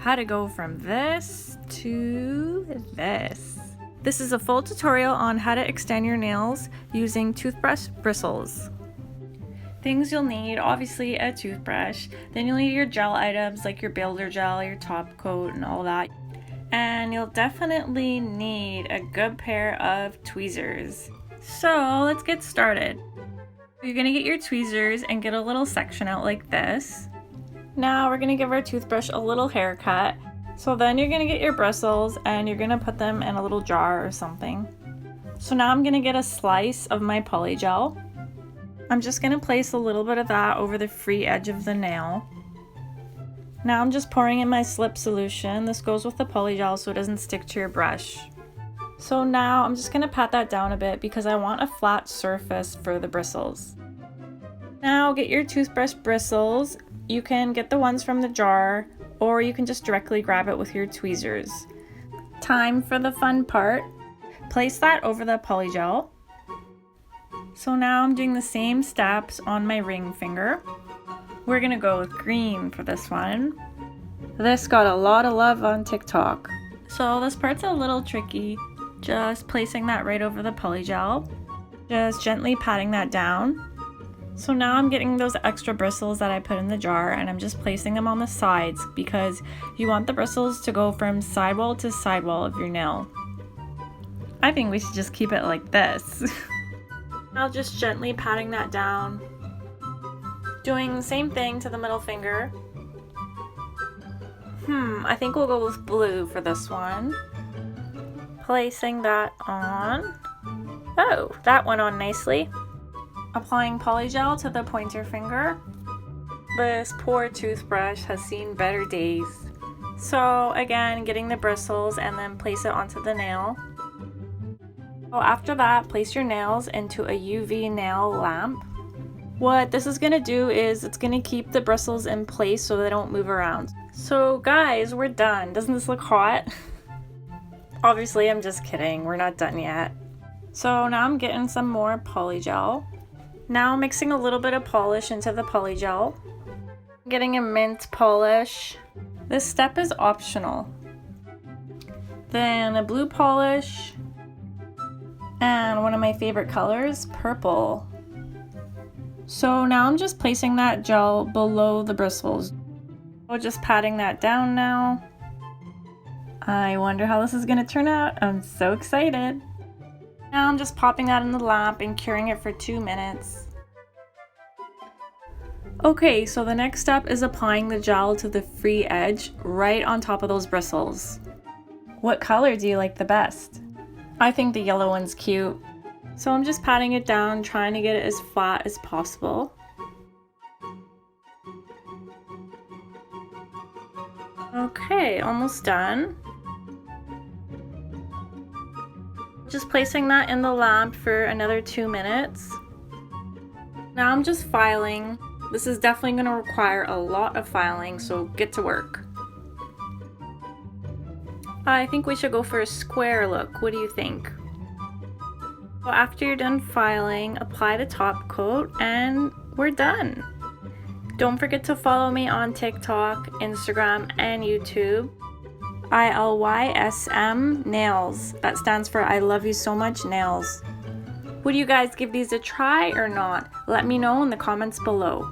how to go from this to this. This is a full tutorial on how to extend your nails using toothbrush bristles. Things you'll need, obviously a toothbrush, then you'll need your gel items like your builder gel, your top coat and all that. And you'll definitely need a good pair of tweezers. So let's get started. You're gonna get your tweezers and get a little section out like this. Now we're gonna give our toothbrush a little haircut. So then you're gonna get your bristles and you're gonna put them in a little jar or something. So now I'm gonna get a slice of my polygel. I'm just gonna place a little bit of that over the free edge of the nail. Now I'm just pouring in my slip solution. This goes with the polygel so it doesn't stick to your brush. So now I'm just gonna pat that down a bit because I want a flat surface for the bristles. Now get your toothbrush bristles. You can get the ones from the jar, or you can just directly grab it with your tweezers. Time for the fun part. Place that over the polygel. So now I'm doing the same steps on my ring finger. We're gonna go with green for this one. This got a lot of love on TikTok. So this part's a little tricky. Just placing that right over the polygel. Just gently patting that down. So now I'm getting those extra bristles that I put in the jar and I'm just placing them on the sides because you want the bristles to go from sidewall to sidewall of your nail. I think we should just keep it like this. Now just gently patting that down. Doing the same thing to the middle finger. I think we'll go with blue for this one. Placing that on. Oh, that went on nicely. Applying polygel to the pointer finger. This poor toothbrush has seen better days. So again, getting the bristles and then place it onto the nail. So after that, place your nails into a UV nail lamp. What this is gonna do is it's gonna keep the bristles in place so they don't move around. So guys, we're done. Doesn't this look hot? Obviously, I'm just kidding. We're not done yet. So now I'm getting some more polygel. Now mixing a little bit of polish into the polygel. Getting a mint polish. This step is optional. Then a blue polish. And one of my favorite colors, purple. So now I'm just placing that gel below the bristles. So just patting that down now. I wonder how this is gonna turn out. I'm so excited. Now I'm just popping that in the lamp and curing it for 2 minutes. Okay, so the next step is applying the gel to the free edge right on top of those bristles. What color do you like the best? I think the yellow one's cute. So I'm just patting it down, trying to get it as flat as possible. Okay, almost done. Just placing that in the lamp for another 2 minutes. Now I'm just filing. This is definitely going to require a lot of filing, so get to work. I think we should go for a square look. What do you think? So after you're done filing, apply the top coat and we're done. Don't forget to follow me on TikTok, Instagram, and YouTube. ILYSM nails. That stands for I love you so much nails. Would you guys give these a try or not? Let me know in the comments below.